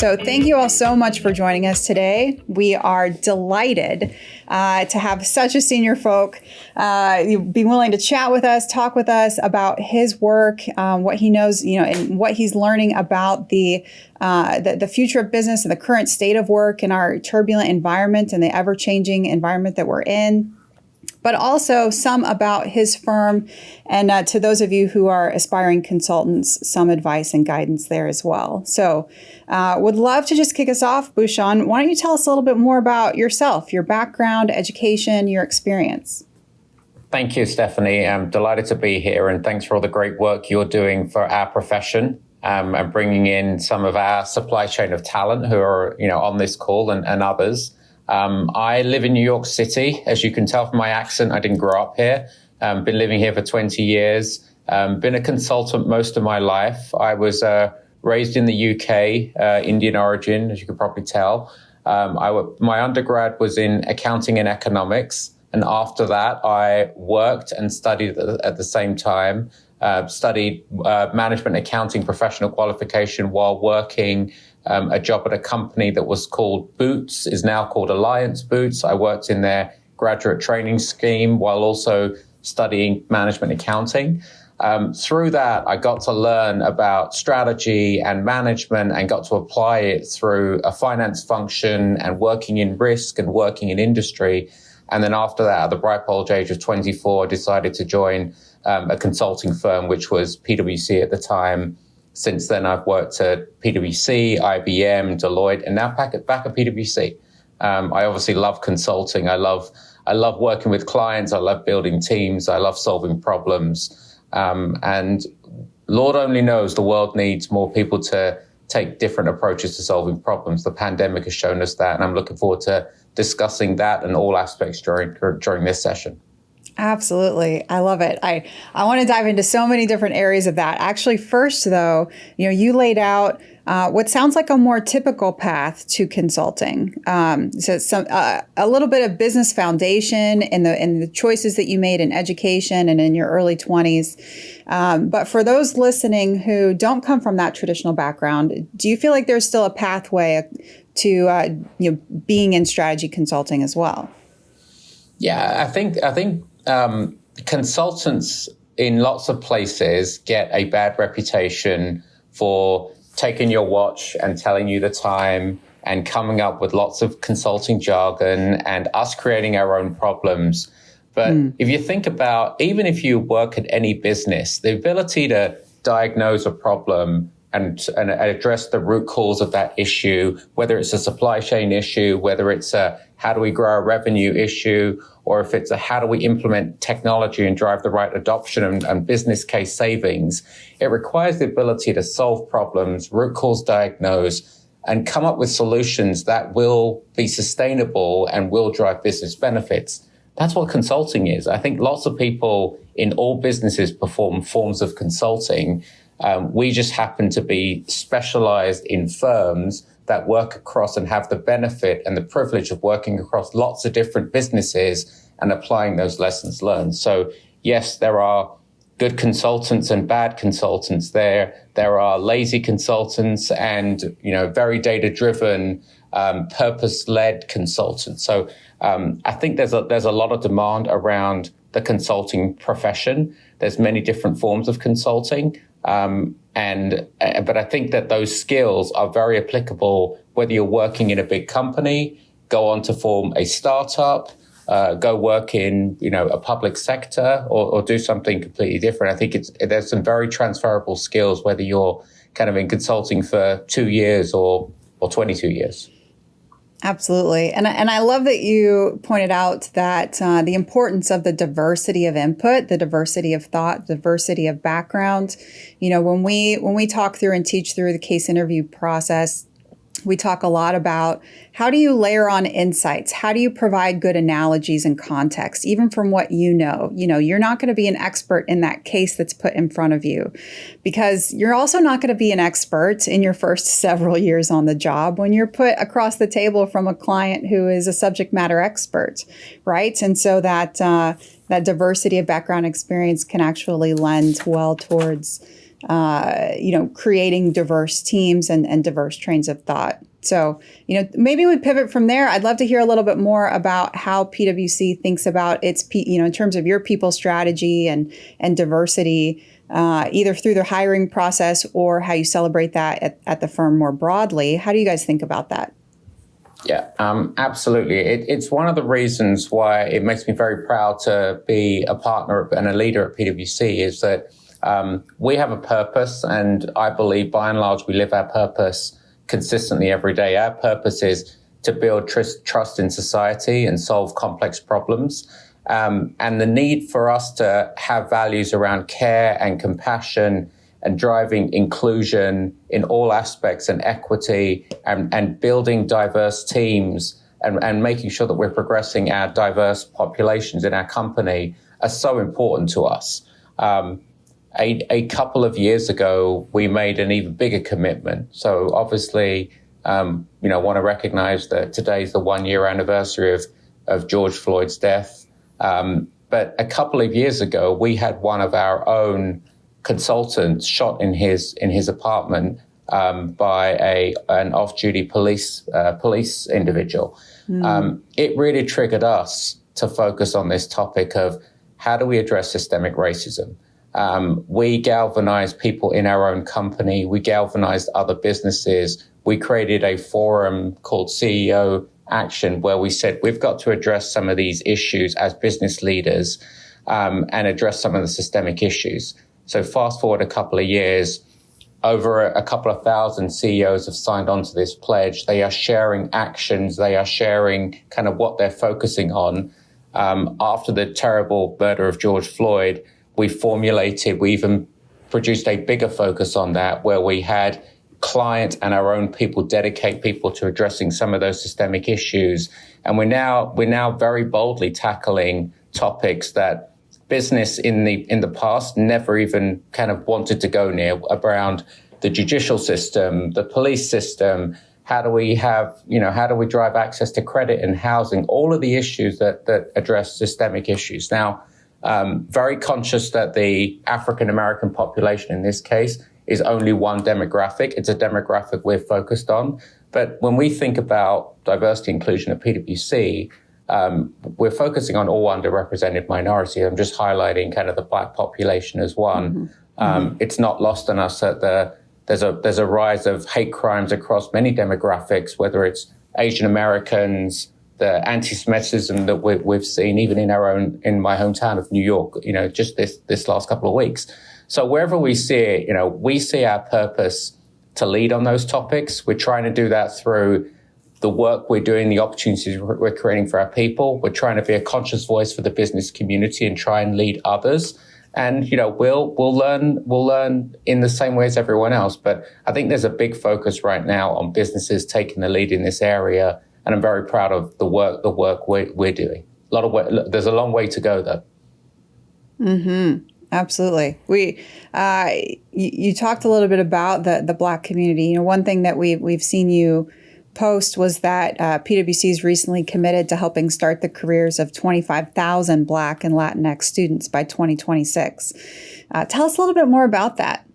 So thank you all so much for joining us today. We are delighted to have such a senior folk be willing to chat with us, talk with us about his work, what he knows, and what he's learning about the future of business and the current state of work in our turbulent environment and the ever-changing environment that we're in, but also some about his firm, and to those of you who are aspiring consultants, some advice and guidance there as well. So would love to just kick us off. Bhushan, why don't you tell us a little bit more about yourself, your background, education, your experience? Thank you, Stephanie. I'm delighted to be here, and thanks for all the great work you're doing for our profession, and bringing in some of our supply chain of talent who are on this call and others. I live in New York City. As you can tell from my accent, I didn't grow up here. Been living here for 20 years. Been a consultant most of my life. I was raised in the UK, Indian origin, as you could probably tell. My undergrad was in accounting and economics. And after that, I worked and studied at the same time, studied management accounting professional qualification while working a job at a company that was called Boots, is now called Alliance Boots. I worked in their graduate training scheme while also studying management accounting. Through that, I got to learn about strategy and management and got to apply it through a finance function and working in risk and working in industry. And then after that, at the bright old age of 24, I decided to join a consulting firm, which was PwC at the time. Since then, I've worked at PwC, IBM, Deloitte, and now back at PwC. I obviously love consulting. I love working with clients. I love building teams. I love solving problems. And Lord only knows the world needs more people to take different approaches to solving problems. The pandemic has shown us that, and I'm looking forward to discussing that and all aspects during this session. Absolutely. I love it. I want to dive into so many different areas of that. Actually, first, though, you laid out what sounds like a more typical path to consulting. So a little bit of business foundation in the choices that you made in education and in your early 20s. But for those listening who don't come from that traditional background, do you feel like there's still a pathway to being in strategy consulting as well? Yeah, I think consultants in lots of places get a bad reputation for taking your watch and telling you the time and coming up with lots of consulting jargon and us creating our own problems. But if you think about, even if you work at any business, the ability to diagnose a problem and address the root cause of that issue, whether it's a supply chain issue, whether it's a how do we grow our revenue issue, or if it's a how do we implement technology and drive the right adoption and business case savings, it requires the ability to solve problems, root cause diagnose, and come up with solutions that will be sustainable and will drive business benefits. That's what consulting is. I think lots of people in all businesses perform forms of consulting. We just happen to be specialized in firms that work across and have the benefit and the privilege of working across lots of different businesses and applying those lessons learned. So yes, there are good consultants and bad consultants there. There are lazy consultants and, very data-driven, purpose-led consultants. So I think there's a lot of demand around the consulting profession. There's many different forms of consulting. But I think that those skills are very applicable whether you're working in a big company, go on to form a startup, go work in, a public sector or do something completely different. I think there's some very transferable skills, whether you're kind of in consulting for 2 years or 22 years. Absolutely. And I love that you pointed out that the importance of the diversity of input, the diversity of thought, diversity of background. When we talk through and teach through the case interview process, we talk a lot about how do you layer on insights? How do you provide good analogies and context, even from what you know? You're not going to be an expert in that case that's put in front of you, because you're also not going to be an expert in your first several years on the job when you're put across the table from a client who is a subject matter expert, right? And so that diversity of background experience can actually lend well towards creating diverse teams and diverse trains of thought. So, maybe we pivot from there. I'd love to hear a little bit more about how PwC thinks about its, in terms of your people strategy and diversity, either through the hiring process or how you celebrate that at the firm more broadly. How do you guys think about that? Yeah, absolutely. It's one of the reasons why it makes me very proud to be a partner and a leader at PwC is that we have a purpose, and I believe by and large we live our purpose consistently every day. Our purpose is to build trust in society and solve complex problems. And the need for us to have values around care and compassion and driving inclusion in all aspects and equity and building diverse teams and making sure that we're progressing our diverse populations in our company are so important to us. A couple of years ago, we made an even bigger commitment. So obviously, want to recognize that today's the 1-year anniversary of George Floyd's death. But a couple of years ago, we had one of our own consultants shot in his apartment by an off-duty police individual. It really triggered us to focus on this topic of how do we address systemic racism. We galvanized people in our own company. We galvanized other businesses. We created a forum called CEO Action where we said we've got to address some of these issues as business leaders and address some of the systemic issues. So fast forward a couple of years, over a couple of thousand CEOs have signed on to this pledge. They are sharing actions. They are sharing kind of what they're focusing on. After the terrible murder of George Floyd, we even produced a bigger focus on that where we had client and our own people dedicate people to addressing some of those systemic issues. And we're now very boldly tackling topics that business in the past never even kind of wanted to go near, around the judicial system, the police system. How do we drive access to credit and housing? All of the issues that address systemic issues. Now, very conscious that the African American population in this case is only one demographic. It's a demographic we're focused on. But when we think about diversity inclusion at PwC, we're focusing on all underrepresented minorities. I'm just highlighting kind of the Black population as one. It's not lost on us that there's a rise of hate crimes across many demographics, whether it's Asian Americans, the anti-Semitism that we've seen even in my hometown of New York, just this last couple of weeks. So wherever we see it, we see our purpose to lead on those topics. We're trying to do that through the work we're doing, the opportunities we're creating for our people. We're trying to be a conscious voice for the business community and try and lead others. And, we'll learn in the same way as everyone else. But I think there's a big focus right now on businesses taking the lead in this area. And I'm very proud of the work we're doing. There's a long way to go, though. Mm-hmm. Absolutely. You talked a little bit about the Black community. One thing that we've seen you post was that PwC's recently committed to helping start the careers of 25,000 Black and Latinx students by 2026. Tell us a little bit more about that.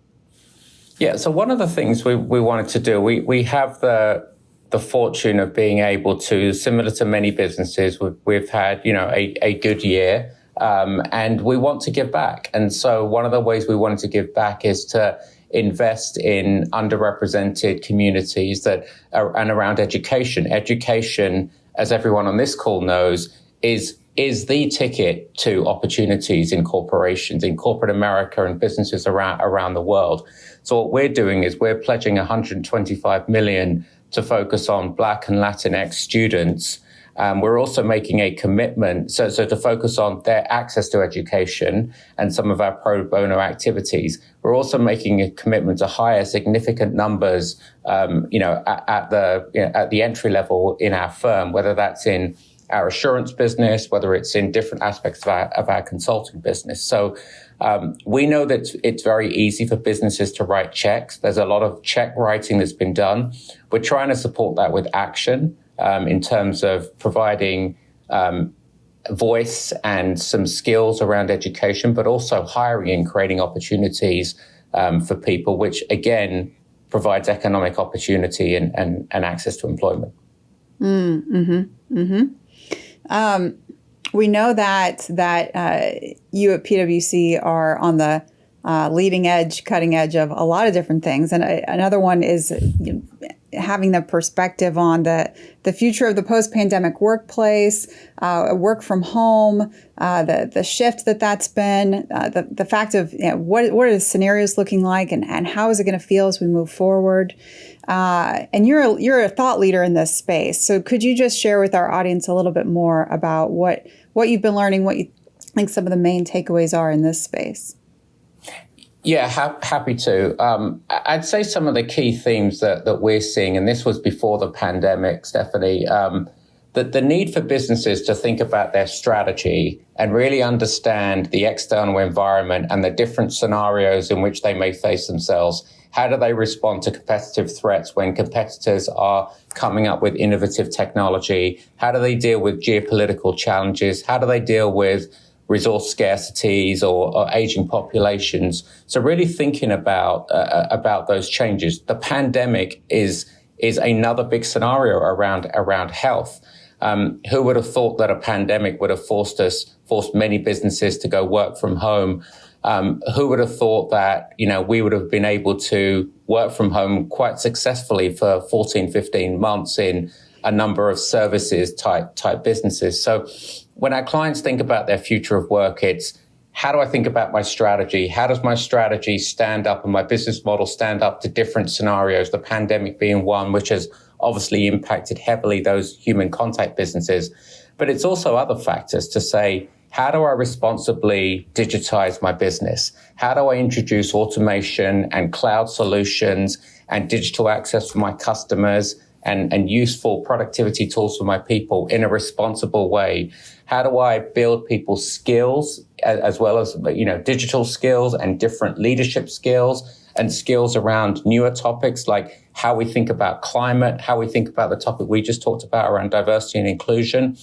Yeah. So one of the things we wanted to do, we have the fortune of being able to, similar to many businesses, we've had, a good year. And we want to give back. And so one of the ways we wanted to give back is to invest in underrepresented communities and around education. Education, as everyone on this call knows, is the ticket to opportunities in corporations, in corporate America and businesses around the world. So what we're doing is we're pledging $125 million to focus on Black and Latinx students. We're also making a commitment, so to focus on their access to education and some of our pro bono activities. We're also making a commitment to hire significant numbers, at the entry level in our firm, whether that's in our assurance business, whether it's in different aspects of our consulting business. So we know that it's very easy for businesses to write checks. There's a lot of check writing that's been done. We're trying to support that with action. In terms of providing voice and some skills around education, but also hiring and creating opportunities for people, which again provides economic opportunity and access to employment. We know that you at PwC are on the leading edge, cutting edge of a lot of different things. And another one is having the perspective on the future of the post-pandemic workplace, work from home, the shift that's been, the fact of what are the scenarios looking like, and how is it going to feel as we move forward. And you're a thought leader in this space. So could you just share with our audience a little bit more about what you've been learning, what you think some of the main takeaways are in this space? Yeah, happy to. I'd say some of the key themes that we're seeing, and this was before the pandemic, Stephanie, that the need for businesses to think about their strategy and really understand the external environment and the different scenarios in which they may face themselves. How do they respond to competitive threats when competitors are coming up with innovative technology? How do they deal with geopolitical challenges? How do they deal with resource scarcities or aging populations? So really thinking about those changes. The pandemic is another big scenario around health. Who would have thought that a pandemic would have forced many businesses to go work from home? Who would have thought that, we would have been able to work from home quite successfully for 14, 15 months in a number of services type businesses. So when our clients think about their future of work, it's how do I think about my strategy? How does my strategy stand up and my business model stand up to different scenarios? The pandemic being one, which has obviously impacted heavily those human contact businesses. But it's also other factors to say, how do I responsibly digitize my business? How do I introduce automation and cloud solutions and digital access for my customers and useful productivity tools for my people in a responsible way? How do I build people's skills as well as, digital skills and different leadership skills and skills around newer topics like how we think about climate, how we think about the topic we just talked about around diversity and inclusion?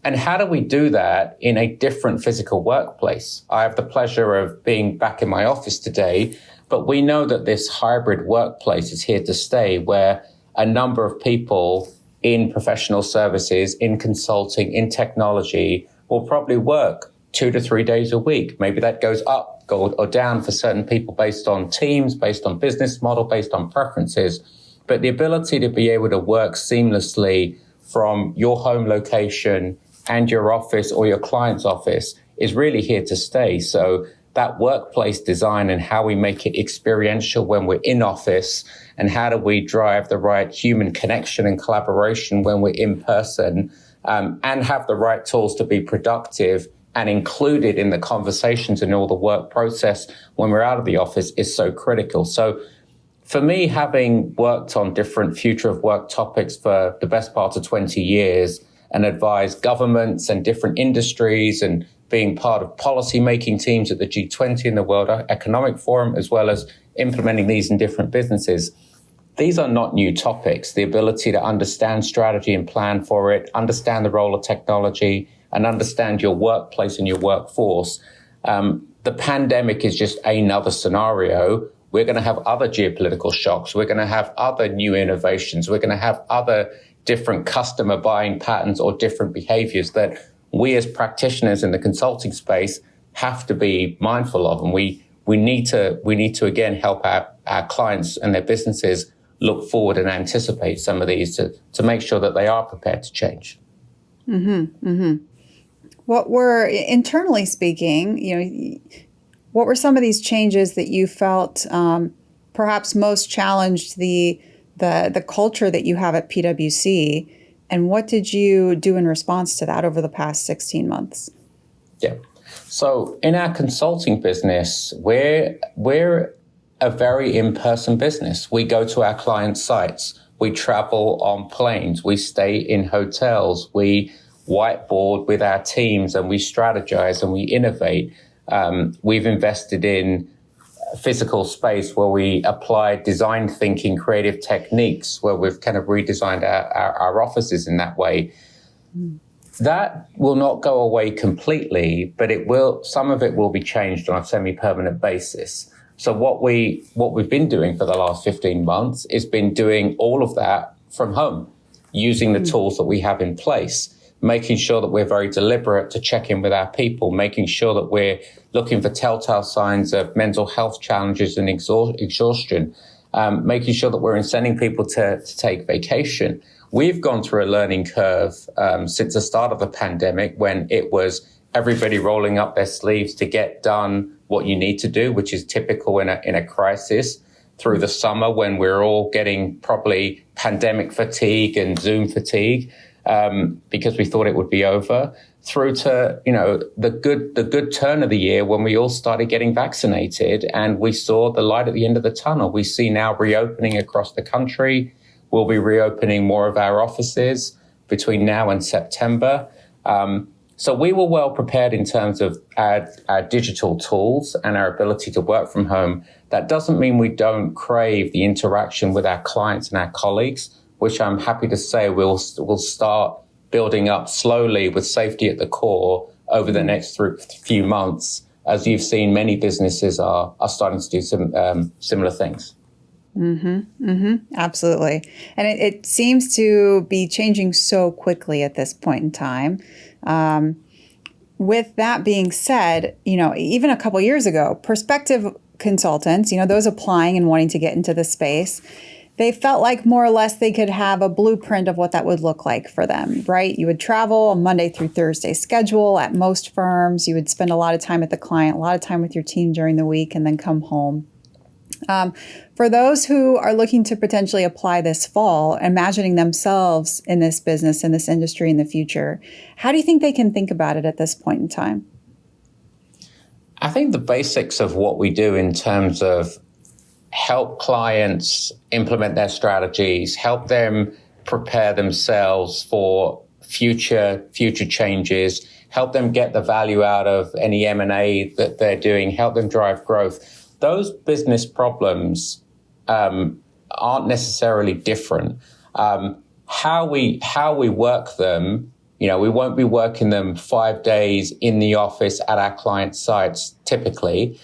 And how do we do that in a different physical workplace? I have the pleasure of being back in my office today, but we know that this hybrid workplace is here to stay, where a number of people in professional services, in consulting, in technology will probably work 2 to 3 days a week. Maybe that goes up or down for certain people based on teams, based on business model, based on preferences. But the ability to be able to work seamlessly from your home location and your office or your client's office is really here to stay. So that workplace design and how we make it experiential when we're in office, and how do we drive the right human connection and collaboration when we're in person, and have the right tools to be productive and included in the conversations and all the work process when we're out of the office is so critical. So for me, having worked on different future of work topics for the best part of 20 years and advised governments and different industries and being part of policy-making teams at the G20 and the World Economic Forum, as well as implementing these in different businesses, these are not new topics. The ability to understand strategy and plan for it, understand the role of technology, and understand your workplace and your workforce. The pandemic is just another scenario. We're going to have other geopolitical shocks. We're going to have other new innovations. We're going to have other different customer buying patterns or different behaviors that we as practitioners in the consulting space have to be mindful of. And we need to again help our clients and their businesses look forward and anticipate some of these to make sure that they are prepared to change. Mm-hmm, mm-hmm. What were, internally speaking, what were some of these changes that you felt perhaps most challenged the culture that you have at PwC, and what did you do in response to that over the past 16 months? Yeah. So in our consulting business, we're a very in-person business. We go to our client sites. We travel on planes. We stay in hotels. We whiteboard with our teams and we strategize and we innovate. We've invested in physical space where we apply design thinking, creative techniques, where we've kind of redesigned our offices in that way. That will not go away completely, but some of it will be changed on a semi-permanent basis. So what we've been doing for the last 15 months is been doing all of that from home, using the tools that we have in place, making sure that we're very deliberate to check in with our people, making sure that we're looking for telltale signs of mental health challenges and exhaustion, making sure that we're incenting people to take vacation. We've gone through a learning curve since the start of the pandemic, when it was everybody rolling up their sleeves to get done what you need to do, which is typical in a crisis, through the summer when we're all getting probably pandemic fatigue and Zoom fatigue, because we thought it would be over, through to, the good turn of the year when we all started getting vaccinated and we saw the light at the end of the tunnel. We see now reopening across the country. We'll be reopening more of our offices between now and September. So we were well prepared in terms of our digital tools and our ability to work from home. That doesn't mean we don't crave the interaction with our clients and our colleagues, which I'm happy to say we'll start building up slowly with safety at the core over the next few months, as you've seen many businesses are starting to do some similar things. Absolutely. And it seems to be changing so quickly at this point in time. With that being said, even a couple years ago, prospective consultants, those applying and wanting to get into the space, they felt like more or less they could have a blueprint of what that would look like for them, right? You would travel a Monday through Thursday schedule at most firms. You would spend a lot of time at the client, a lot of time with your team during the week, and then come home. For those who are looking to potentially apply this fall, imagining themselves in this business, in this industry in the future, how do you think they can think about it at this point in time? I think the basics of what we do in terms of help clients implement their strategies, help them prepare themselves for future changes, help them get the value out of any M&A that they're doing, help them drive growth. Those business problems aren't necessarily different. How we work them, we won't be working them 5 days in the office at our client sites typically.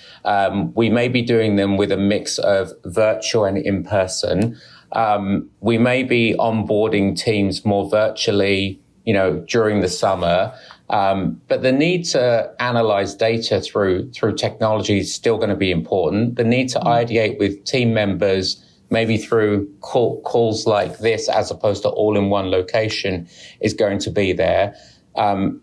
We may be doing them with a mix of virtual and in-person. We may be onboarding teams more virtually, during the summer. But the need to analyze data through technology is still going to be important. The need to ideate with team members, maybe through calls like this, as opposed to all in one location, is going to be there.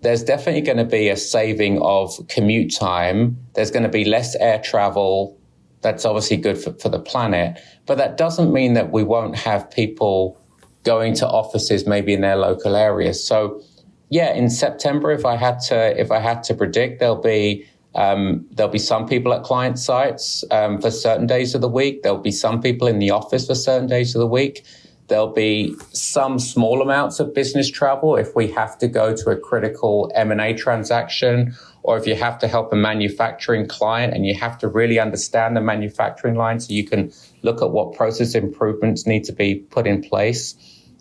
There's definitely going to be a saving of commute time. There's going to be less air travel. That's obviously good for the planet. But that doesn't mean that we won't have people going to offices maybe in their local areas. So yeah, in September, if I had to predict, there'll be some people at client sites for certain days of the week. There'll be some people in the office for certain days of the week. There'll be some small amounts of business travel if we have to go to a critical M&A transaction, or if you have to help a manufacturing client and you have to really understand the manufacturing line so you can look at what process improvements need to be put in place.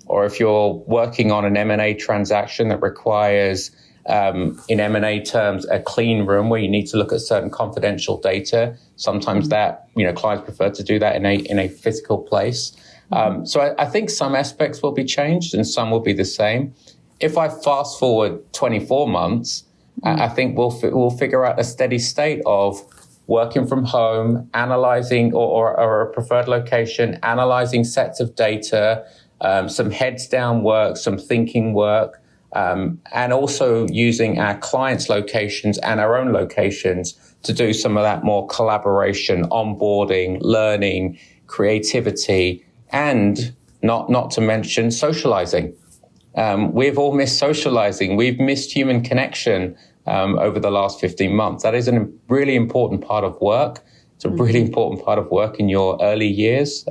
Or if you're working on an M&A transaction that requires, in M&A terms, a clean room where you need to look at certain confidential data, sometimes that, clients prefer to do that in a physical place. So I think some aspects will be changed and some will be the same. If I fast forward 24 months, I think we'll figure out a steady state of working from home, analyzing or a preferred location, analyzing sets of data, some heads down work, some thinking work, and also using our clients' locations and our own locations to do some of that more collaboration, onboarding, learning, creativity, and not to mention socializing. We've all missed socializing. We've missed human connection over the last 15 months. That is a really important part of work. It's a really important part of work in your early years.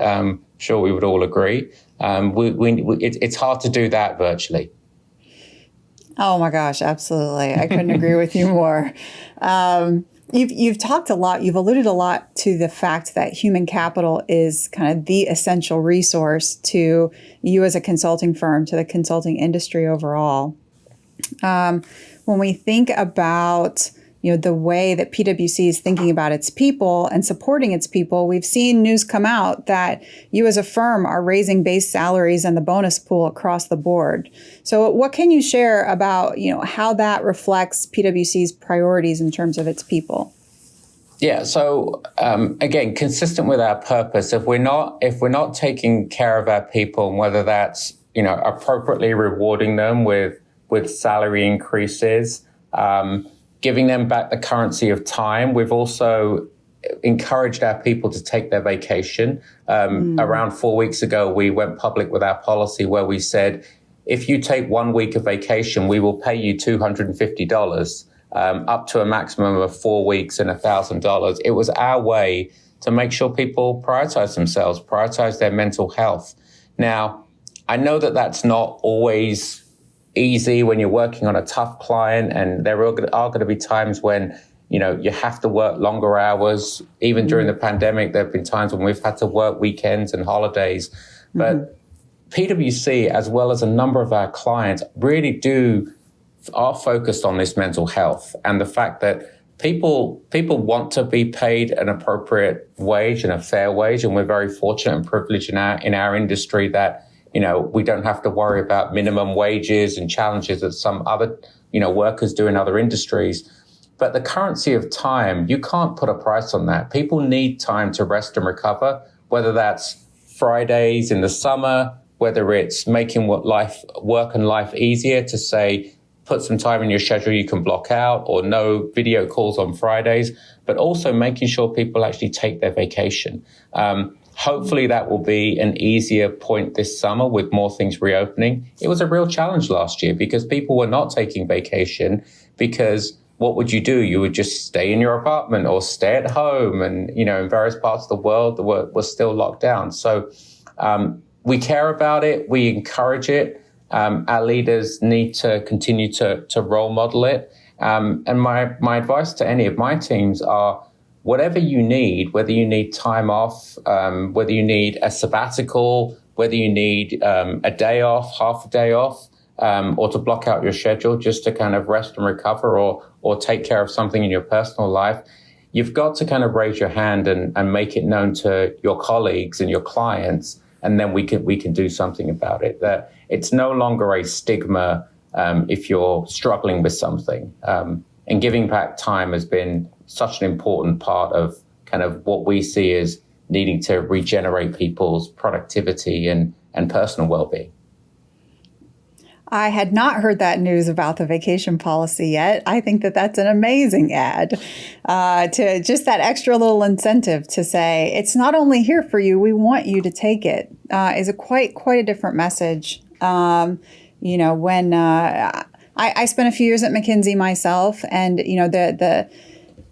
Sure, we would all agree. It's hard to do that virtually. Oh my gosh, absolutely. I couldn't agree with you more. You've talked a lot, you've alluded a lot to the fact that human capital is kind of the essential resource to you as a consulting firm, to the consulting industry overall. When we think about the way that PwC is thinking about its people and supporting its people, we've seen news come out that you as a firm are raising base salaries and the bonus pool across the board. So what can you share about, how that reflects PwC's priorities in terms of its people? Yeah. So again, consistent with our purpose, if we're not taking care of our people, and whether that's appropriately rewarding them with salary increases, giving them back the currency of time. We've also encouraged our people to take their vacation. Around 4 weeks ago, we went public with our policy where we said, if you take 1 week of vacation, we will pay you $250, up to a maximum of 4 weeks and $1,000. It was our way to make sure people prioritize themselves, prioritize their mental health. Now, I know that that's not always easy when you're working on a tough client, and there are going to be times when you have to work longer hours. Even during the pandemic, there have been times when we've had to work weekends and holidays. But PwC, as well as a number of our clients, really are focused on this mental health and the fact that people want to be paid an appropriate wage and a fair wage, and we're very fortunate and privileged in our industry that we don't have to worry about minimum wages and challenges that some other, workers do in other industries. But the currency of time, you can't put a price on that. People need time to rest and recover, whether that's Fridays in the summer, whether it's making work and life easier to say, put some time in your schedule you can block out, or no video calls on Fridays, but also making sure people actually take their vacation. Hopefully that will be an easier point this summer with more things reopening. It was a real challenge last year because people were not taking vacation, because what would you do? You would just stay in your apartment or stay at home. And, in various parts of the world, was still locked down. So we care about it. We encourage it. Our leaders need to continue to role model it. And my advice to any of my teams are, whatever you need, whether you need time off, whether you need a sabbatical, whether you need a day off, half a day off, or to block out your schedule just to kind of rest and recover, or take care of something in your personal life, you've got to kind of raise your hand and make it known to your colleagues and your clients, and then we can do something about it. That it's no longer a stigma if you're struggling with something. And giving back time has been such an important part of kind of what we see as needing to regenerate people's productivity and personal well-being. I had not heard that news about the vacation policy yet. I think that that's an amazing ad to just that extra little incentive to say, it's not only here for you, we want you to take it, is quite a different message. When I spent a few years at McKinsey myself, and,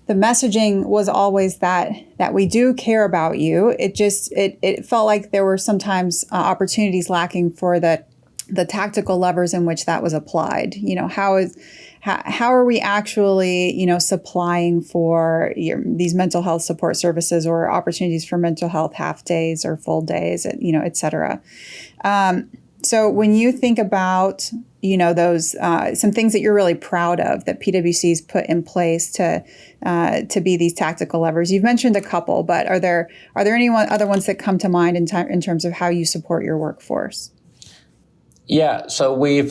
the messaging was always that we do care about you. It felt like there were sometimes opportunities lacking for the tactical levers in which that was applied. How are we actually, supplying for these mental health support services or opportunities for mental health half days or full days, et cetera. So when you think about, those some things that you're really proud of that PwC's put in place to be these tactical levers, you've mentioned a couple, but are there any other ones that come to mind in terms of how you support your workforce? Yeah, so we've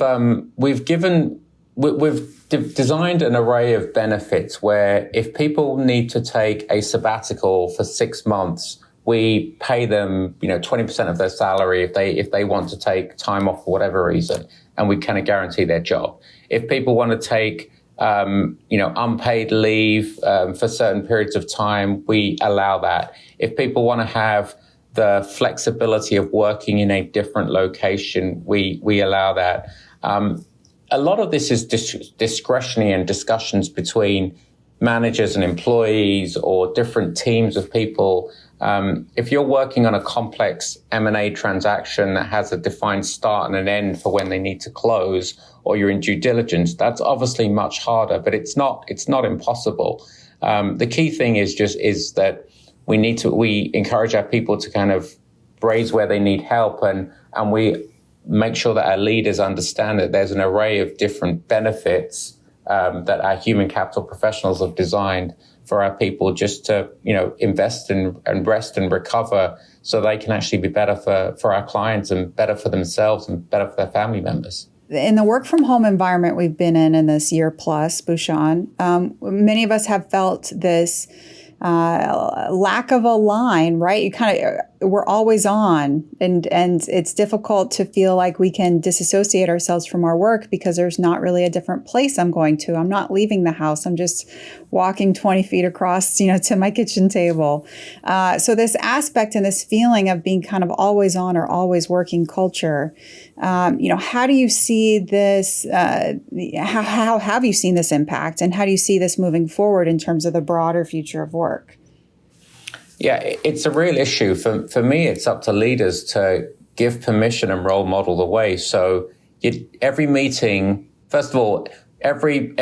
designed an array of benefits where if people need to take a sabbatical for 6 months, we pay them, 20% of their salary if they want to take time off for whatever reason, and we kind of guarantee their job. If people want to take, unpaid leave for certain periods of time, we allow that. If people want to have the flexibility of working in a different location, we allow that. A lot of this is discretionary and discussions between managers and employees or different teams of people. If you're working on a complex M&A transaction that has a defined start and an end for when they need to close, or you're in due diligence, that's obviously much harder, but it's not impossible. The key thing is that we encourage our people to kind of raise where they need help, and we make sure that our leaders understand that there's an array of different benefits that our human capital professionals have designed for our people just to, invest and rest and recover so they can actually be better for our clients and better for themselves and better for their family members. In the work from home environment we've been in this year plus, Bhushan, many of us have felt this lack of a line, right? We're always on, and it's difficult to feel like we can disassociate ourselves from our work because there's not really a different place I'm going to. I'm not leaving the house. I'm just walking 20 feet across, to my kitchen table. So this aspect and this feeling of being kind of always on or always working culture, how do you see this? How have you seen this impact, and how do you see this moving forward in terms of the broader future of work? Yeah, it's a real issue. For me, it's up to leaders to give permission and role model the way. So every meeting, first of all, every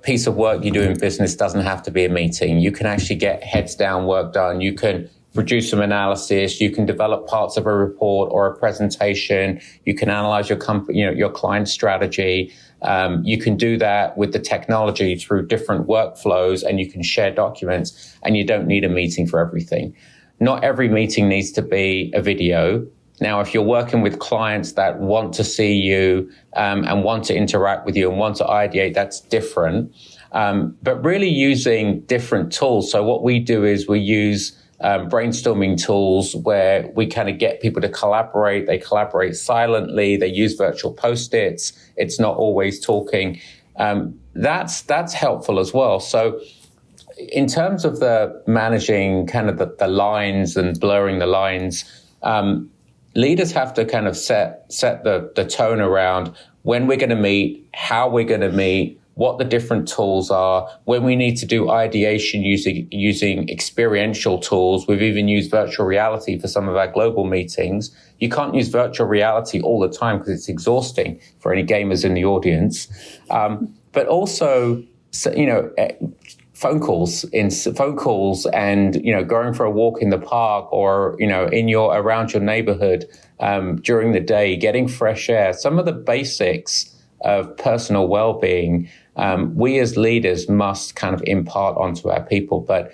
piece of work you do in business doesn't have to be a meeting. You can actually get heads down work done. You can produce some analysis. You can develop parts of a report or a presentation. You can analyze your company, your client strategy. You can do that with the technology through different workflows, and you can share documents, and you don't need a meeting for everything. Not every meeting needs to be a video. Now, if you're working with clients that want to see you and want to interact with you and want to ideate, that's different. But really using different tools. So what we do is we use brainstorming tools where we kind of get people to collaborate. They collaborate silently. They use virtual Post-its. It's not always talking. That's helpful as well. So in terms of the managing kind of the lines and blurring the lines, leaders have to kind of set the tone around when we're going to meet, how we're going to meet, what the different tools are, when we need to do ideation using experiential tools. We've even used virtual reality for some of our global meetings. You can't use virtual reality all the time because it's exhausting for any gamers in the audience. But also, phone calls and, going for a walk in the park or, around your neighborhood during the day, getting fresh air, some of the basics of personal well-being, we as leaders must kind of impart onto our people. But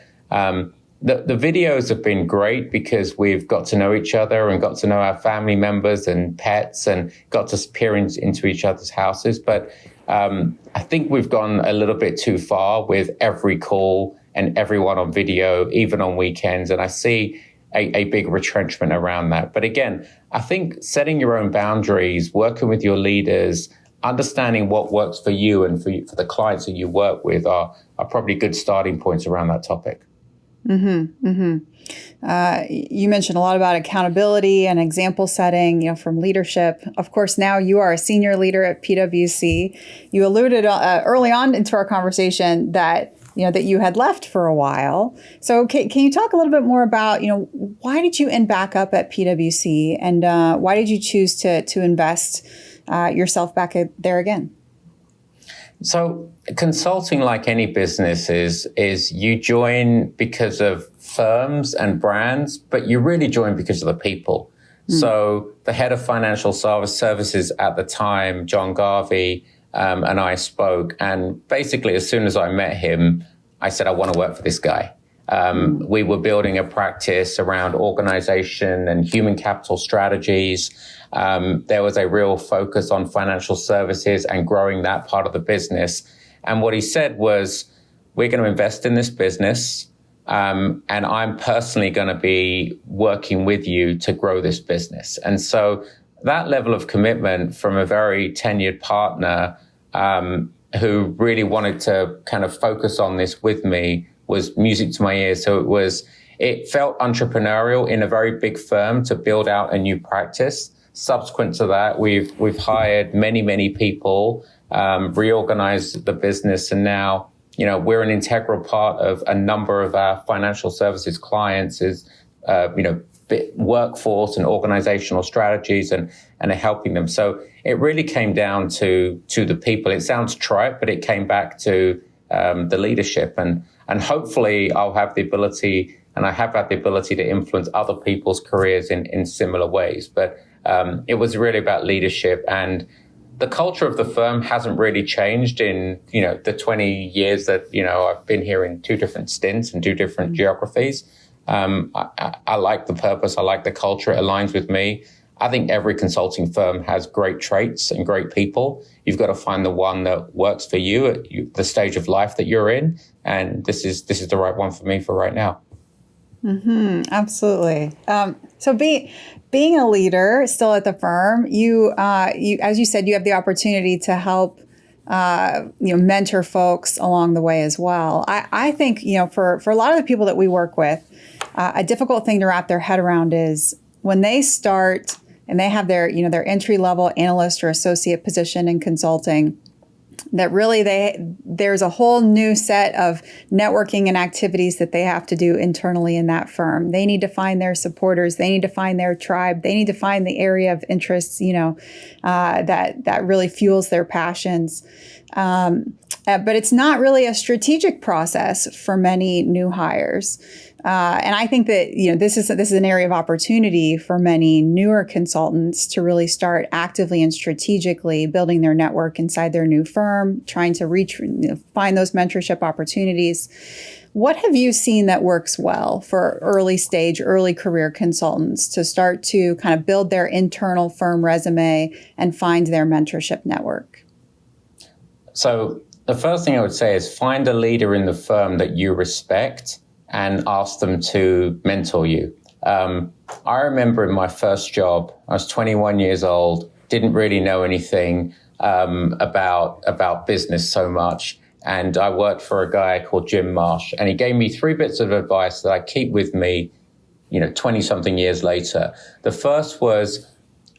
the videos have been great because we've got to know each other and got to know our family members and pets and got to peer into each other's houses. But I think we've gone a little bit too far with every call and everyone on video, even on weekends. And I see a big retrenchment around that. But again, I think setting your own boundaries, working with your leaders, understanding what works for you and for the clients that you work with are probably good starting points around that topic. Mm-hmm, mm-hmm. You mentioned a lot about accountability and example setting, from leadership. Of course, now you are a senior leader at PwC. You alluded early on into our conversation that you had left for a while. So can you talk a little bit more about, why did you end back up at PwC, and why did you choose to invest yourself back there again? So consulting, like any business, is you join because of firms and brands, but you really join because of the people. So the head of financial services at the time, John Garvey, and I spoke. And basically, as soon as I met him, I said, I want to work for this guy. We were building a practice around organization and human capital strategies. There was a real focus on financial services and growing that part of the business. And what he said was, we're going to invest in this business. And I'm personally going to be working with you to grow this business. And so that level of commitment from a very tenured partner, who really wanted to kind of focus on this with me, was music to my ears. So it felt entrepreneurial in a very big firm to build out a new practice. Subsequent to that, we've hired many people, reorganized the business, and now, we're an integral part of a number of our financial services clients is, workforce and organizational strategies and are helping them. So it really came down to the people. It sounds trite, but it came back to the leadership, and hopefully I'll have the ability, and I have had the ability to influence other people's careers in similar ways. But it was really about leadership and the culture of the firm hasn't really changed in, the 20 years that, I've been here in 2 different stints and 2 different geographies. I like the purpose. I like the culture. It aligns with me. I think every consulting firm has great traits and great people. You've got to find the one that works for you at the stage of life that you're in. And this is the right one for me for right now. Absolutely. So being a leader still at the firm, you as you said, you have the opportunity to help mentor folks along the way as well. I think for a lot of the people that we work with, a difficult thing to wrap their head around is when they start and they have their their entry level analyst or associate position in consulting, that really there's a whole new set of networking and activities that they have to do internally in that firm. They need to find their supporters. They need to find their tribe. They need to find the area of interest, that really fuels their passions. But it's not really a strategic process for many new hires. And I think that this is an area of opportunity for many newer consultants to really start actively and strategically building their network inside their new firm, trying to find those mentorship opportunities. What have you seen that works well for early career consultants to start to kind of build their internal firm resume and find their mentorship network? So the first thing I would say is find a leader in the firm that you respect and ask them to mentor you. I remember in my first job, I was 21 years old, didn't really know anything about business so much. And I worked for a guy called Jim Marsh, and he gave me 3 bits of advice that I keep with me, 20 something years later. The first was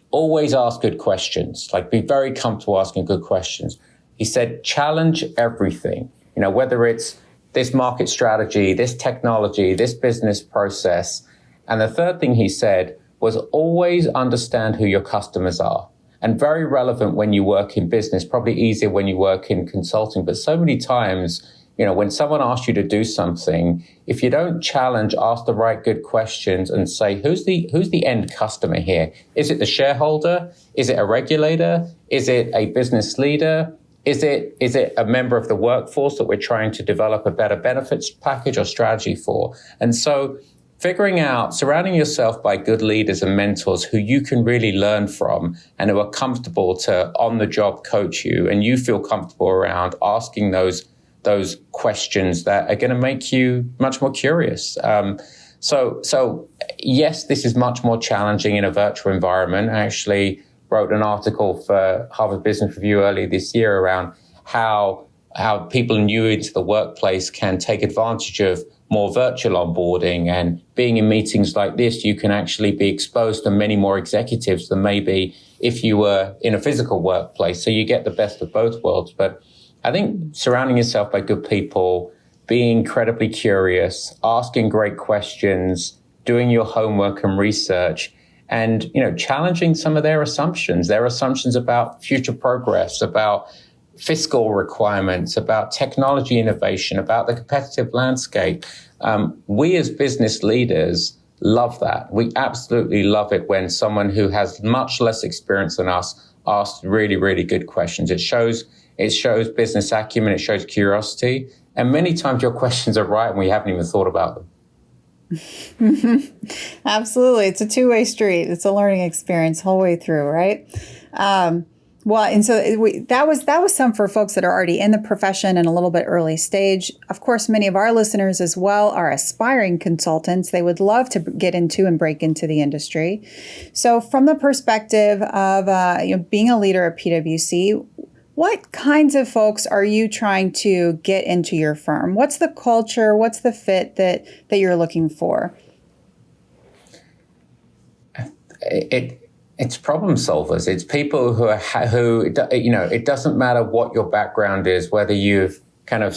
always ask good questions, like be very comfortable asking good questions. He said, challenge everything, whether it's this market strategy, this technology, this business process. And the third thing he said was always understand who your customers are. And very relevant when you work in business, probably easier when you work in consulting. But so many times, when someone asks you to do something, if you don't challenge, ask the right good questions and say, who's the end customer here? Is it the shareholder? Is it a regulator? Is it a business leader? Is it a member of the workforce that we're trying to develop a better benefits package or strategy for? And so surrounding yourself by good leaders and mentors who you can really learn from and who are comfortable to on the job coach you and you feel comfortable around asking those questions that are going to make you much more curious. So yes, this is much more challenging in a virtual environment. I actually wrote an article for Harvard Business Review earlier this year around how people new into the workplace can take advantage of more virtual onboarding, and being in meetings like this, you can actually be exposed to many more executives than maybe if you were in a physical workplace. So you get the best of both worlds. But I think surrounding yourself by good people, being incredibly curious, asking great questions, doing your homework and research, and, challenging some of their assumptions about future progress, about fiscal requirements, about technology innovation, about the competitive landscape. We as business leaders love that. We absolutely love it when someone who has much less experience than us asks really, really good questions. It shows business acumen, it shows curiosity. And many times your questions are right and we haven't even thought about them. Absolutely. It's a two-way street. It's a learning experience whole way through, right? Well, and so that was some for folks that are already in the profession and a little bit early stage. Of course, many of our listeners as well are aspiring consultants. They would love to get into and break into the industry. So from the perspective of being a leader at PwC, what kinds of folks are you trying to get into your firm? What's the culture? What's the fit that you're looking for? It's problem solvers. It's people who it doesn't matter what your background is, whether you've kind of,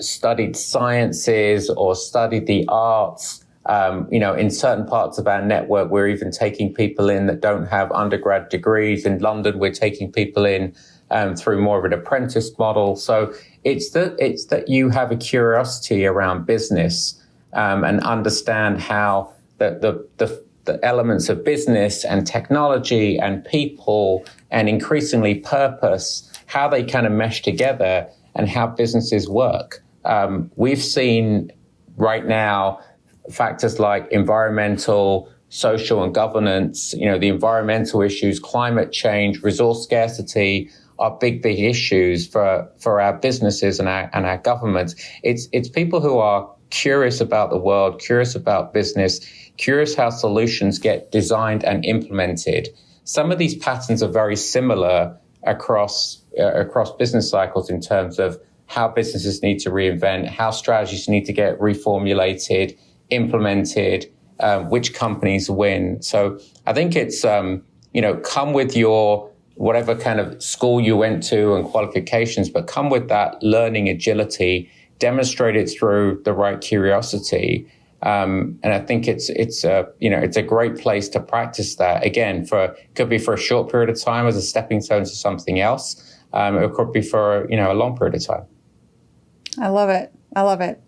studied sciences or studied the arts. In certain parts of our network, we're even taking people in that don't have undergrad degrees. In London, we're taking people in through more of an apprentice model. So it's that you have a curiosity around business and understand how the the elements of business and technology and people and increasingly purpose, how they kind of mesh together and how businesses work. We've seen right now factors like environmental, social and governance, the environmental issues, climate change, resource scarcity are big issues for our businesses and our governments. It's people who are curious about the world, curious about business, curious how solutions get designed and implemented. Some of these patterns are very similar across business cycles in terms of how businesses need to reinvent, how strategies need to get reformulated, implemented, which companies win. So I think it's, come with your whatever kind of school you went to and qualifications, but come with that learning agility, demonstrate it through the right curiosity. And I think it's a great place to practice that. Again, could be for a short period of time as a stepping stone to something else. It could be for, a long period of time. I love it.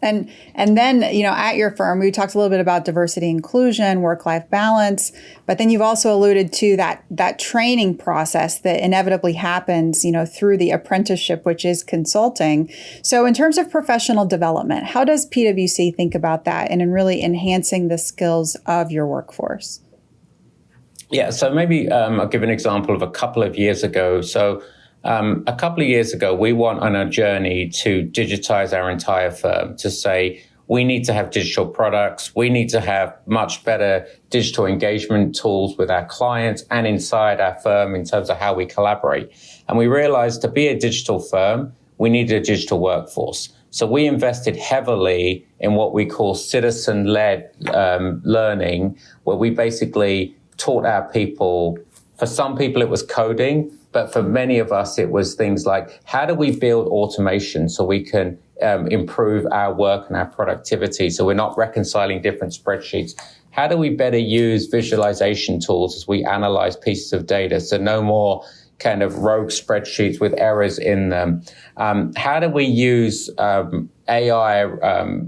And then, at your firm, we talked a little bit about diversity, inclusion, work-life balance, but then you've also alluded to that training process that inevitably happens, through the apprenticeship, which is consulting. So in terms of professional development, how does PwC think about that and in really enhancing the skills of your workforce? Yeah, so maybe I'll give an example of a couple of years ago. So a couple of years ago, we went on a journey to digitize our entire firm, to say we need to have digital products. We need to have much better digital engagement tools with our clients and inside our firm in terms of how we collaborate. And we realized to be a digital firm, we needed a digital workforce. So we invested heavily in what we call citizen-led learning, where we basically taught our people. For some people, it was coding. But for many of us, it was things like, how do we build automation so we can improve our work and our productivity so we're not reconciling different spreadsheets? How do we better use visualization tools as we analyze pieces of data so no more kind of rogue spreadsheets with errors in them? How do we use AI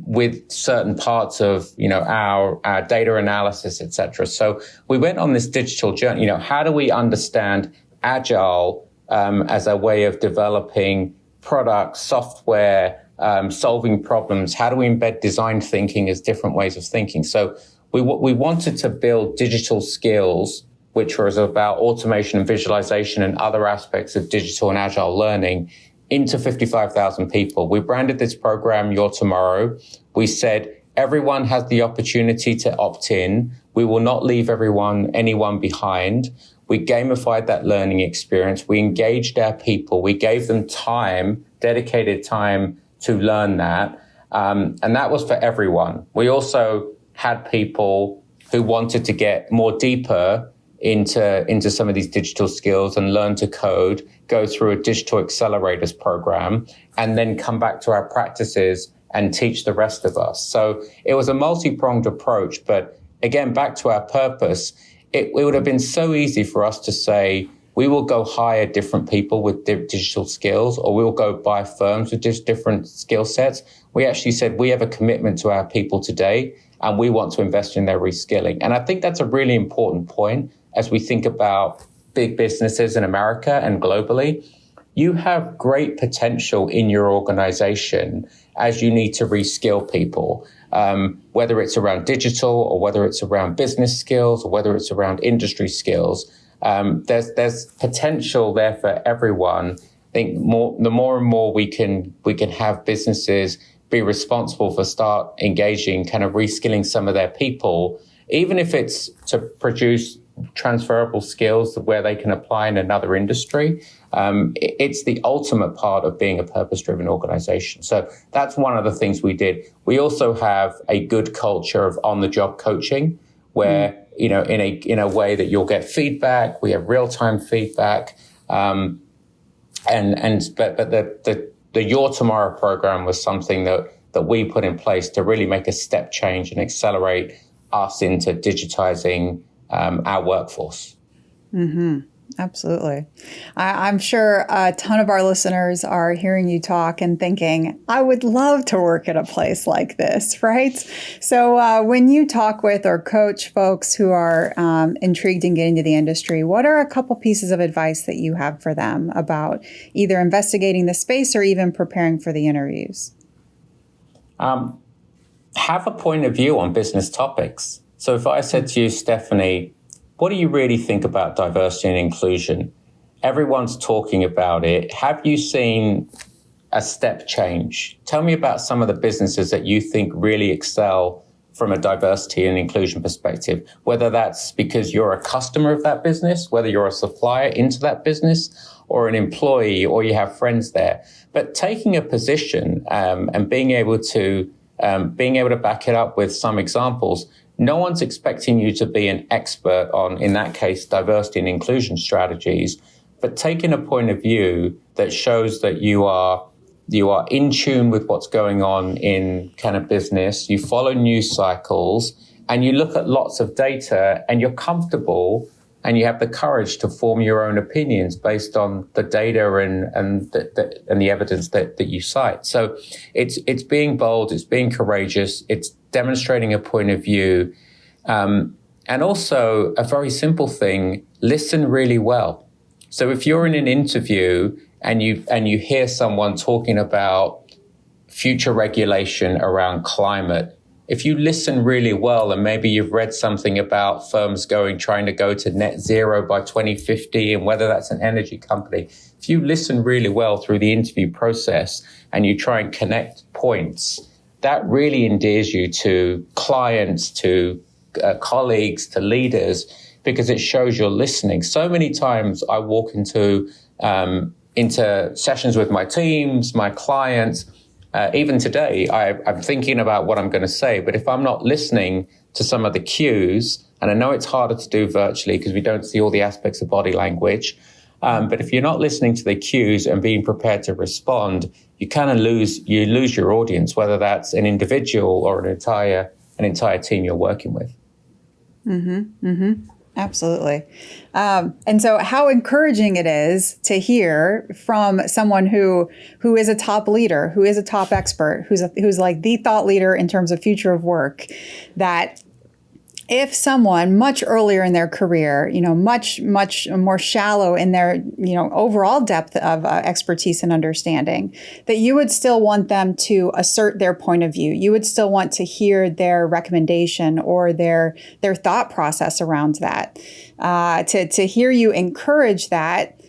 with certain parts of our data analysis, etc.? So we went on this digital journey. How do we understand Agile as a way of developing products, software, solving problems? How do we embed design thinking as different ways of thinking? So we wanted to build digital skills, which was about automation and visualization and other aspects of digital and agile learning, into 55,000 people. We branded this program Your Tomorrow. We said everyone has the opportunity to opt in. We will not leave anyone behind. We gamified that learning experience. We engaged our people. We gave them time, dedicated time to learn that. And that was for everyone. We also had people who wanted to get more deeper into some of these digital skills and learn to code, go through a digital accelerators program, and then come back to our practices and teach the rest of us. So it was a multi-pronged approach. But again, back to our purpose, it would have been so easy for us to say, we will go hire different people with digital skills, or we will go buy firms with just different skill sets. We actually said we have a commitment to our people today, and we want to invest in their reskilling. And I think that's a really important point as we think about big businesses in America and globally. You have great potential in your organization as you need to reskill people. Whether it's around digital or whether it's around business skills or whether it's around industry skills, there's potential there for everyone. I think the more and more we can have businesses be responsible for start engaging, kind of reskilling some of their people, even if it's to produce transferable skills where they can apply in another industry. It's the ultimate part of being a purpose-driven organization. So that's one of the things we did. We also have a good culture of on-the-job coaching where, in a way that you'll get feedback. We have real-time feedback. But the Your Tomorrow program was something that we put in place to really make a step change and accelerate us into digitizing our workforce. Mm-hmm. Absolutely. I'm sure a ton of our listeners are hearing you talk and thinking, I would love to work at a place like this, right? So when you talk with or coach folks who are intrigued in getting to the industry, what are a couple pieces of advice that you have for them about either investigating the space or even preparing for the interviews? Have a point of view on business topics. So if I said to you, Stephanie, what do you really think about diversity and inclusion? Everyone's talking about it. Have you seen a step change? Tell me about some of the businesses that you think really excel from a diversity and inclusion perspective, whether that's because you're a customer of that business, whether you're a supplier into that business, or an employee, or you have friends there. But taking a position and being able to back it up with some examples. No one's expecting you to be an expert on, in that case, diversity and inclusion strategies, but taking a point of view that shows that you are in tune with what's going on in kind of business, you follow news cycles, and you look at lots of data, and you're comfortable and you have the courage to form your own opinions based on the data and the evidence that you cite. So it's being bold, it's being courageous, it's demonstrating a point of view, and also a very simple thing: listen really well. So if you're in an interview and you hear someone talking about future regulation around climate, if you listen really well, and maybe you've read something about firms trying to go to net zero by 2050, and whether that's an energy company, if you listen really well through the interview process and you try and connect points, that really endears you to clients, to colleagues, to leaders, because it shows you're listening. So many times I walk into sessions with my teams, my clients. Even today, I'm thinking about what I'm going to say, but if I'm not listening to some of the cues, and I know it's harder to do virtually because we don't see all the aspects of body language, but if you're not listening to the cues and being prepared to respond, you kind of lose your audience, whether that's an individual or an entire team you're working with. Mm-hmm. Mm-hmm. Absolutely. And so how encouraging it is to hear from someone who is a top leader, who is a top expert, who's like the thought leader in terms of future of work, that if someone much earlier in their career, much more shallow in their, overall depth of expertise and understanding, that you would still want them to assert their point of view. You would still want to hear their recommendation or their thought process around that. To hear you encourage that,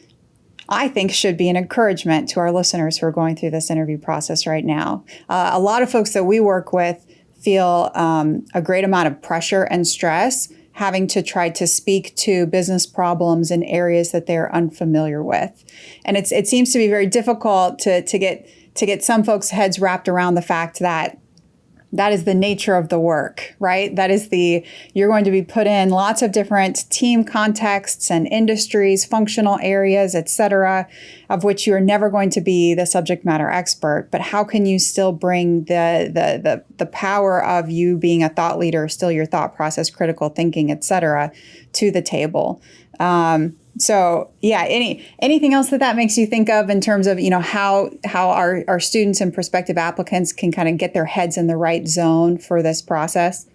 I think should be an encouragement to our listeners who are going through this interview process right now. A lot of folks that we work with feel a great amount of pressure and stress having to try to speak to business problems in areas that they're unfamiliar with. And it seems to be very difficult to get some folks' heads wrapped around the fact that is the nature of the work, right? You're going to be put in lots of different team contexts and industries, functional areas, et cetera, of which you are never going to be the subject matter expert. But how can you still bring the power of you being a thought leader, still your thought process, critical thinking, et cetera, to the table? So yeah, anything else that makes you think of in terms of, how our students and prospective applicants can kind of get their heads in the right zone for this process?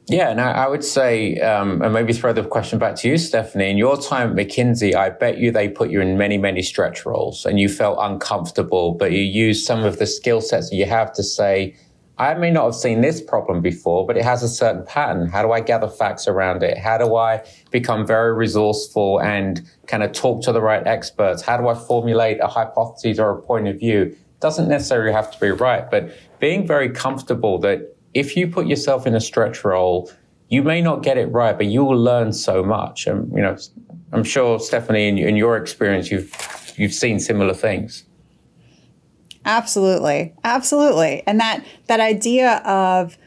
Yeah, and I would say, and maybe throw the question back to you, Stephanie, in your time at McKinsey, I bet you they put you in many, many stretch roles and you felt uncomfortable, but you used some of the skill sets that you have to say, I may not have seen this problem before, but it has a certain pattern. How do I gather facts around it? How do I become very resourceful and kind of talk to the right experts? How do I formulate a hypothesis or a point of view? It doesn't necessarily have to be right, but being very comfortable that if you put yourself in a stretch role, you may not get it right, but you will learn so much. And, I'm sure, Stephanie, in your experience, you've seen similar things. Absolutely. Absolutely. And that idea of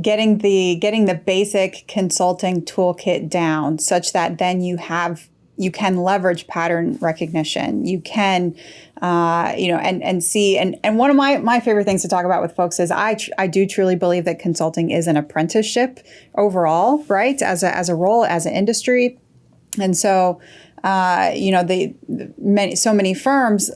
getting the basic consulting toolkit down such that then you can leverage pattern recognition. You can, and see, and one of my favorite things to talk about with folks is I do truly believe that consulting is an apprenticeship overall, right? As a role, as an industry. And so, so many firms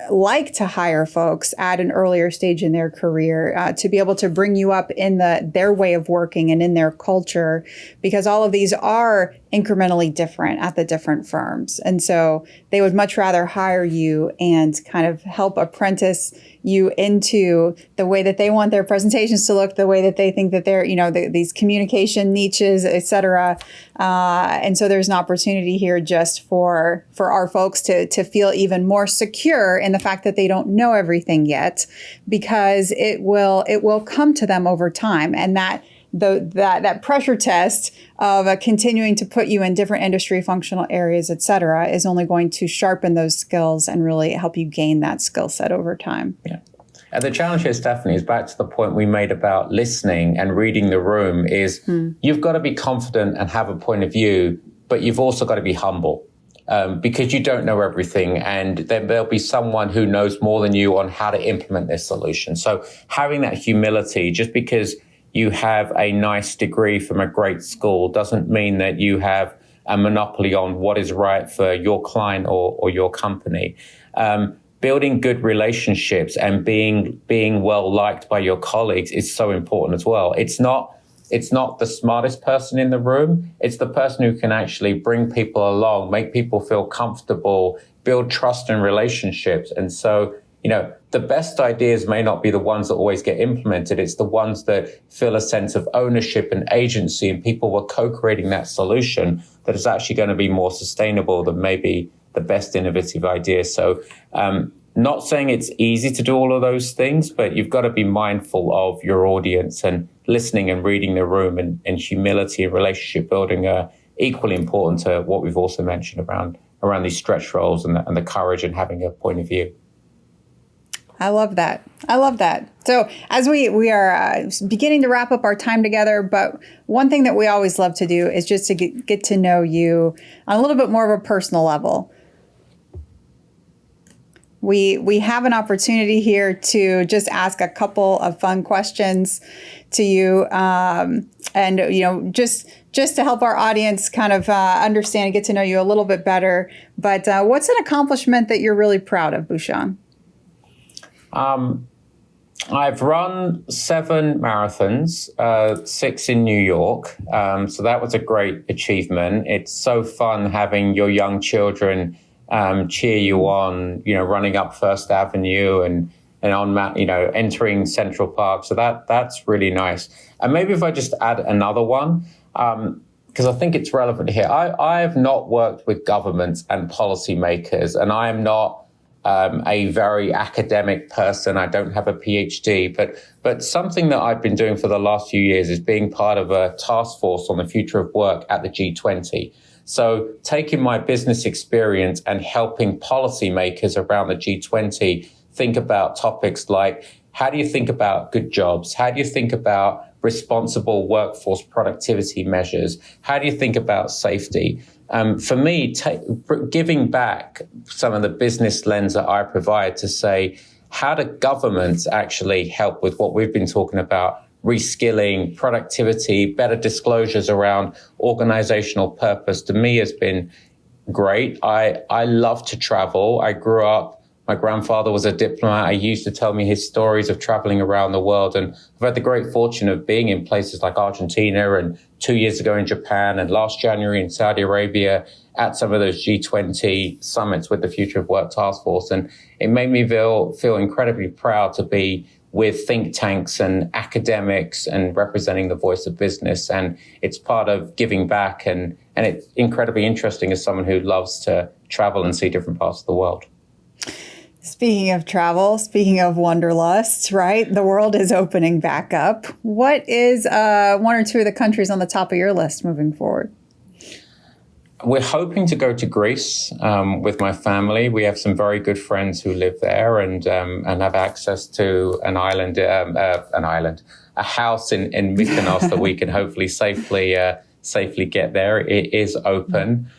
like to hire folks at an earlier stage in their career to be able to bring you up in their way of working and in their culture, because all of these are incrementally different at the different firms. And so they would much rather hire you and kind of help apprentice you into the way that they want their presentations to look, the way that they think that they're, these communication niches, et cetera. And so there's an opportunity here just for our folks to feel even more secure in the fact that they don't know everything yet, because it will come to them over time. And that pressure test of continuing to put you in different industry functional areas, et cetera, is only going to sharpen those skills and really help you gain that skill set over time. Yeah. And the challenge here, Stephanie, is back to the point we made about listening and reading the room is you've got to be confident and have a point of view, but you've also got to be humble. Because you don't know everything, and then there'll be someone who knows more than you on how to implement this solution. So having that humility, just because you have a nice degree from a great school doesn't mean that you have a monopoly on what is right for your client or your company. Building good relationships and being well liked by your colleagues is so important as well. It's not the smartest person in the room. It's the person who can actually bring people along, make people feel comfortable, build trust and relationships. And so, the best ideas may not be the ones that always get implemented. It's the ones that feel a sense of ownership and agency, and people were co-creating that solution that is actually going to be more sustainable than maybe the best innovative idea. So, not saying it's easy to do all of those things, but you've got to be mindful of your audience, and listening and reading the room and humility and relationship building are equally important to what we've also mentioned around these stretch roles and the courage and having a point of view. I love that. So as we are beginning to wrap up our time together, but one thing that we always love to do is just to get to know you on a little bit more of a personal level. We have an opportunity here to just ask a couple of fun questions to you, and just to help our audience kind of understand and get to know you a little bit better. But what's an accomplishment that you're really proud of, Bhushan? I've run 7 marathons, 6 in New York. So that was a great achievement. It's so fun having your young children cheer you on, running up First Avenue and on, entering Central Park. So that's really nice. And maybe if I just add another one, because I think it's relevant here. I have not worked with governments and policymakers, and I am not a very academic person. I don't have a PhD, but something that I've been doing for the last few years is being part of a task force on the future of work at the G20. So taking my business experience and helping policymakers around the G20 think about topics like, how do you think about good jobs? How do you think about responsible workforce productivity measures? How do you think about safety? For me, giving back some of the business lens that I provide to say, how do governments actually help with what we've been talking about, reskilling, productivity, better disclosures around organizational purpose, to me has been great. I love to travel. I grew up, my grandfather was a diplomat. He used to tell me his stories of traveling around the world. And I've had the great fortune of being in places like Argentina, and 2 years ago in Japan, and last January in Saudi Arabia at some of those G20 summits with the Future of Work Task Force. And it made me feel incredibly proud to be with think tanks and academics and representing the voice of business. And it's part of giving back. And it's incredibly interesting as someone who loves to travel and see different parts of the world. Speaking of travel, speaking of wanderlust, right? The world is opening back up. What is 1 or 2 of the countries on the top of your list moving forward? We're hoping to go to Greece with my family. We have some very good friends who live there and have access to a house in Mykonos that we can hopefully safely get there. It is open.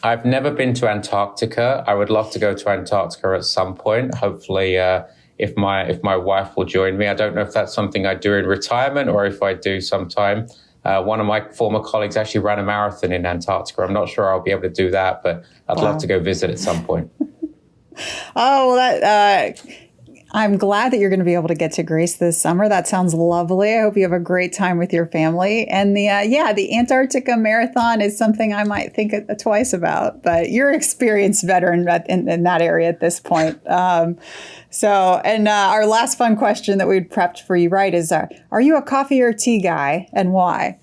I've never been to Antarctica. I would love to go to Antarctica at some point. Hopefully, if my wife will join me. I don't know if that's something I do in retirement or if I do sometime. One of my former colleagues actually ran a marathon in Antarctica. I'm not sure I'll be able to do that, but I'd love to go visit at some point. Oh, well, I'm glad that you're going to be able to get to Greece this summer. That sounds lovely. I hope you have a great time with your family. And the Antarctica Marathon is something I might think twice about. But you're an experienced veteran in that area at this point. Our last fun question that we'd prepped for you, right, is are you a coffee or tea guy, and why?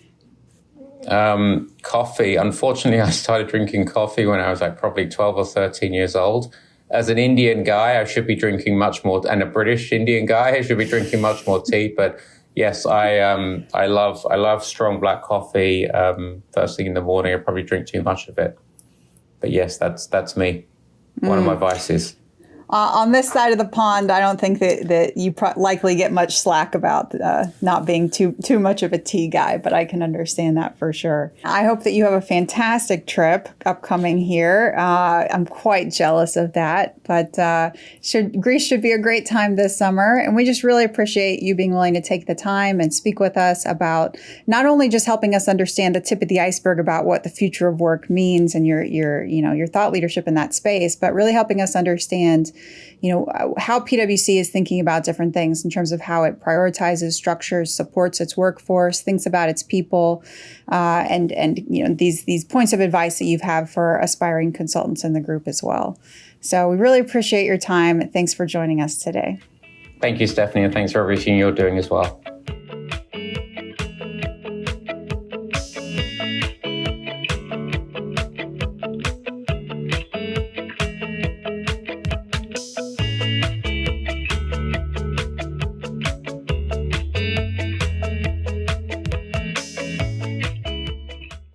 Coffee. Unfortunately, I started drinking coffee when I was probably 12 or 13 years old. As an Indian guy, I should be drinking much more, and a British Indian guy, I should be drinking much more tea. But yes, I love strong black coffee. First thing in the morning, I probably drink too much of it. But yes, that's me. One of my vices. On this side of the pond, I don't think that you likely get much slack about not being too much of a tea guy, but I can understand that for sure. I hope that you have a fantastic trip upcoming here. I'm quite jealous of that, but Greece should be a great time this summer, and we just really appreciate you being willing to take the time and speak with us about not only just helping us understand the tip of the iceberg about what the future of work means and your thought leadership in that space, but really helping us understand how PwC is thinking about different things in terms of how it prioritizes, structures, supports its workforce, thinks about its people, and these points of advice that you have for aspiring consultants in the group as well. So we really appreciate your time. Thanks for joining us today. Thank you, Stephanie, and thanks for everything you're doing as well.